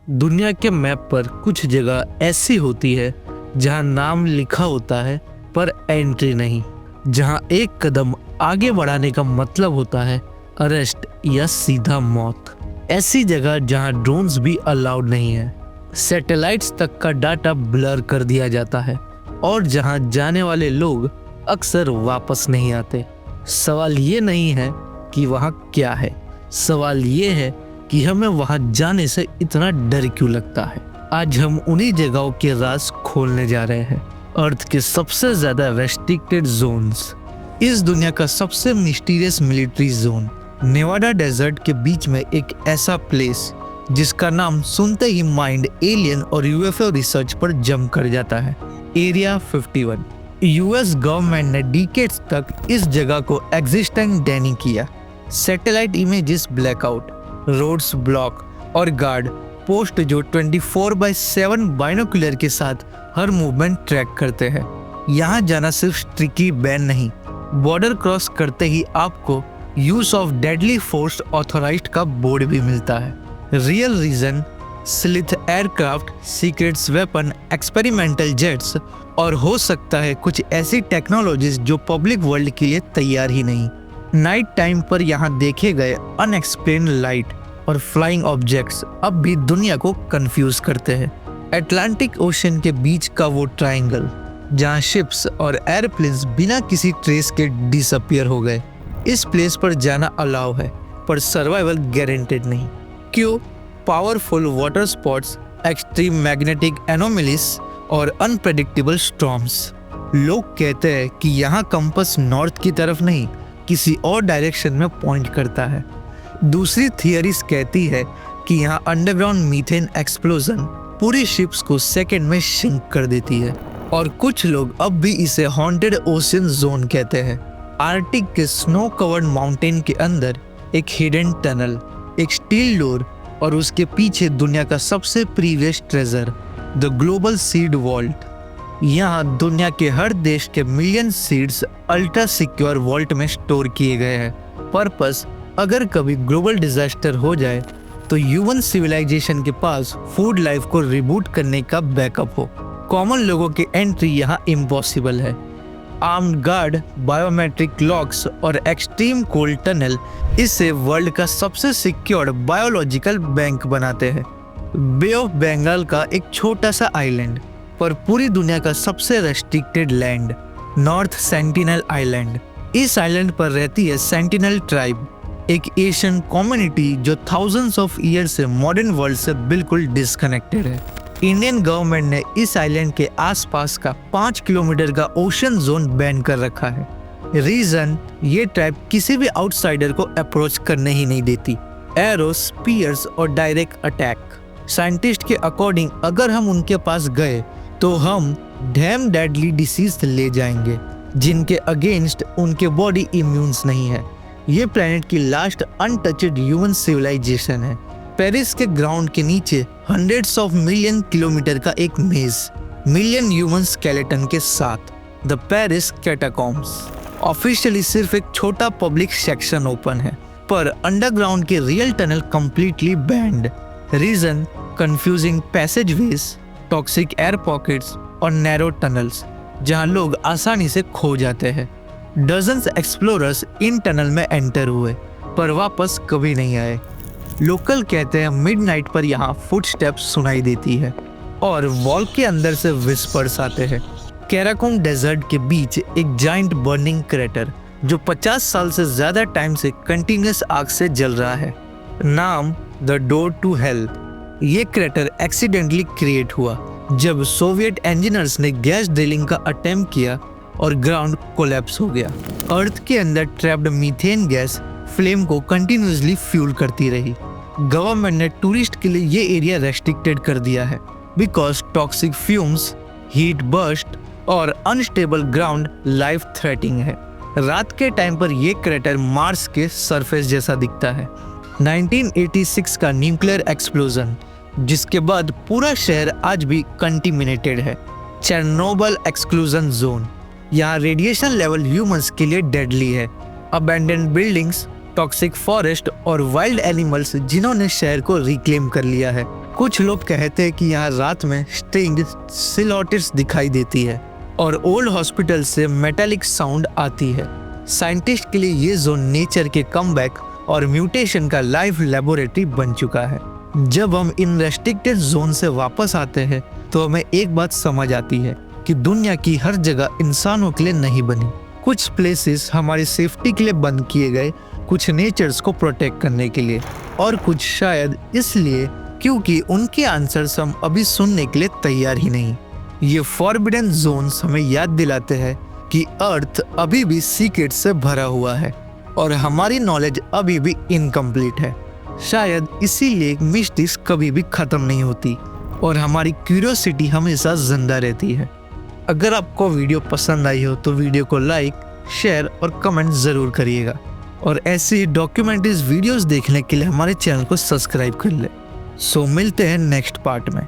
दुनिया के मैप पर कुछ जगह ऐसी होती है जहां नाम लिखा होता है पर एंट्री नहीं, जहां एक कदम आगे बढ़ाने का मतलब होता है अरेस्ट या सीधा मौत। ऐसी जगह जहां ड्रोन्स भी अलाउड नहीं है, सैटेलाइट्स तक का डाटा ब्लर कर दिया जाता है और जहां जाने वाले लोग अक्सर वापस नहीं आते। सवाल ये नहीं है कि वहां क्या है, सवाल ये है कि हमें वहां जाने से इतना डर क्यों लगता है। आज हम उन्हीं जगहों के राज खोलने जा रहे हैं। अर्थ के सबसे ज्यादा रेस्ट्रिक्टेड जोन्स, इस दुनिया का सबसे mysterious military zone, Nevada desert के बीच में एक ऐसा प्लेस जिसका नाम सुनते ही माइंड एलियन और यूएफओ रिसर्च पर जंप कर जाता है। एरिया 51। यूएस गवर्नमेंट ने डिकेड्स तक इस जगह को एग्जिस्टेंट नहीं किया। Satellite images blackout, roads block और गार्ड पोस्ट जो 24/7 बाइनोकुलर के साथ हर मूवमेंट ट्रैक करते हैं। यहाँ जाना सिर्फ स्ट्रिक्टली बैन नहीं, बॉर्डर क्रॉस करते ही आपको use of deadly force authorized का बोर्ड भी मिलता है। Real reason stealth aircraft, secrets weapon, experimental jets और हो सकता है कुछ ऐसी टेक्नोलॉजीज जो पब्लिक वर्ल्ड के लिए तैयार ही नहीं। नाइट टाइम पर यहाँ देखे गए अनएक्सप्लेन लाइट और फ्लाइंग ऑब्जेक्ट्स अब भी दुनिया को कंफ्यूज करते हैं। अटलांटिक ओशन के बीच का वो ट्रायंगल जहाँ शिप्स और एयरप्लेन्स बिना किसी ट्रेस के डिसअपियर हो गए, इस प्लेस पर जाना अलाउ है पर सर्वाइवल गारंटेड नहीं। क्यों? Powerful water spots, extreme magnetic anomalies और अनप्रेडिक्टेबल स्टॉर्म्स। लोग कहते हैं कि यहाँ कंपास नॉर्थ की तरफ नहीं, किसी और डायरेक्शन में पॉइंट करता है। दूसरी थियरीज कहती है कि यहाँ अंडरग्राउंड मीथेन एक्सप्लोजन पूरी शिप्स को सेकंड में सिंक कर देती है। और कुछ लोग अब भी इसे हॉन्टेड ओशन जोन कहते हैं। आर्कटिक के स्नो कवर्ड माउंटेन के अंदर एक हिडन टनल, एक स्टील डोर और उसके पीछे दुनिया का सबसे previous treasure, the global seed vault. यहाँ दुनिया के हर देश के million seeds ultra secure vault में स्टोर किए गए हैं। पर्पस, अगर कभी ग्लोबल डिजास्टर हो जाए तो ह्यूमन सिविलाइजेशन के पास फूड लाइफ को रिबूट करने का बैकअप हो। कॉमन लोगों की एंट्री यहाँ इम्पॉसिबल है। आर्म्ड गार्ड, बायोमेट्रिक लॉक्स और एक्सट्रीम कोल्ड टनल इसे वर्ल्ड का सबसे सिक्योर्ड बायोलॉजिकल बैंक बनाते हैं। बे ऑफ बंगाल का एक छोटा सा आइलैंड पर पूरी दुनिया का सबसे restricted land, north sentinel island. इस आइलैंड पर रहती है सेंटिनल ट्राइब, एक एशियन कम्युनिटी जो थाउजेंड्स ऑफ ईयर से मॉडर्न वर्ल्ड से बिल्कुल डिस्कनेक्टेड है। इंडियन गवर्नमेंट ने इस आइलैंड के आसपास का 5 किलोमीटर का ओशन जोन बैन कर रखा है। रीजन, ये ट्राइब किसी भी आउटसाइडर को अप्रोच करने ही नहीं देती। एरो, स्पीयर्स और डायरेक्ट अटैक। साइंटिस्ट के अकॉर्डिंग अगर हम उनके पास गए तो हम डैम डेडली डिसीज ले जाएंगे जिनके अगेंस्ट उनके बॉडी इम्यून्स नहीं है। ये प्लेनेट की लास्ट अनटचड ह्यूमन सिविलाइजेशन है। पेरिस के ग्राउंड के नीचे हंड्रेड्स ऑफ मिलियन किलोमीटर का एक मेज, मिलियन ह्यूमन स्केलेटन के साथ, द पेरिस कैटाकॉम्ब्स। ऑफिशियली सिर्फ एक छोटा पब्लिक सेक्शन ओपन है पर अंडरग्राउंड के real tunnel completely banned. Reason, confusing passageways, toxic air pockets और नैरो टनल्स जहां लोग आसानी से खो जाते हैं। डजन्स एक्सप्लोरर्स इन टनल में एंटर हुए पर वापस कभी नहीं आए। लोकल कहते हैं मिडनाइट पर यहाँ फुटस्टेप्स सुनाई देती है और वॉल के अंदर से विस्पर्स आते हैं। कैराकोम डेजर्ट के बीच एक जाइंट बर्निंग क्रेटर जो 50 साल से ज्यादा टाइम से कंटिन्यूअस आग से जल रहा है। नाम, द डोर टू हेल। ये क्रेटर एक्सीडेंटली क्रिएट हुआ जब सोवियत इंजीनियर्स ने गैस ड्रिलिंग का अटेम्प्ट किया और ग्राउंड कोलैप्स हो गया। अर्थ के अंदर ट्रैप्ड मीथेन गैस फ्लेम को कंटिन्यूअसली फ्यूल करती रही। गवर्नमेंट ने टूरिस्ट के लिए ये एरिया रेस्ट्रिक्टेड कर दिया है because toxic fumes, heat burst और अनस्टेबल ग्राउंड लाइफ थ्रेटिंग है। रात के टाइम पर यह क्रेटर मार्स के सरफेस जैसा दिखता है। 1986 का न्यूक्लियर एक्सप्लोजन जिसके बाद पूरा शहर आज भी कंटिमिनेटेड है। चेरनोबिल एक्सक्लूजन जोन, यहाँ रेडिएशन लेवल ह्यूमंस के लिए डेडली है। अबैंडन्ड बिल्डिंग्स, टॉक्सिक फॉरेस्ट और वाइल्ड एनिमल्स जिन्होंने शहर को रिक्लेम कर लिया है। कुछ लोग कहते हैं कि यहाँ रात में स्ट्रिंग सिलॉटिस दिखाई देती है और ओल्ड हॉस्पिटल से मेटालिक साउंड आती है। साइंटिस्ट के लिए ये जोन नेचर के कमबैक और म्यूटेशन का लाइव लेबोरेटरी बन चुका है। जब हम इन रेस्ट्रिक्टेड जोन से वापस आते हैं तो हमें एक बात समझ आती है कि दुनिया की हर जगह इंसानों के लिए नहीं बनी। कुछ प्लेसेस हमारी सेफ्टी के लिए बंद किए गए, कुछ नेचर्स को प्रोटेक्ट करने के लिए, और कुछ शायद इसलिए क्योंकि उनके आंसर्स हम अभी सुनने के लिए तैयार ही नहीं। ये फॉरबिडन जोन्स हमें याद दिलाते हैं कि अर्थ अभी भी सीक्रेट से भरा हुआ है और हमारी नॉलेज अभी भी इनकम्प्लीट है। शायद इसीलिए मिस्ट्रीज कभी भी खत्म नहीं होती और हमारी क्यूरियोसिटी हमेशा जिंदा रहती है। अगर आपको वीडियो पसंद आई हो तो वीडियो को लाइक, शेयर और कमेंट ज़रूर करिएगा और ऐसी ही डॉक्यूमेंट्रीज वीडियोस देखने के लिए हमारे चैनल को सब्सक्राइब कर ले। सो मिलते हैं नेक्स्ट पार्ट में।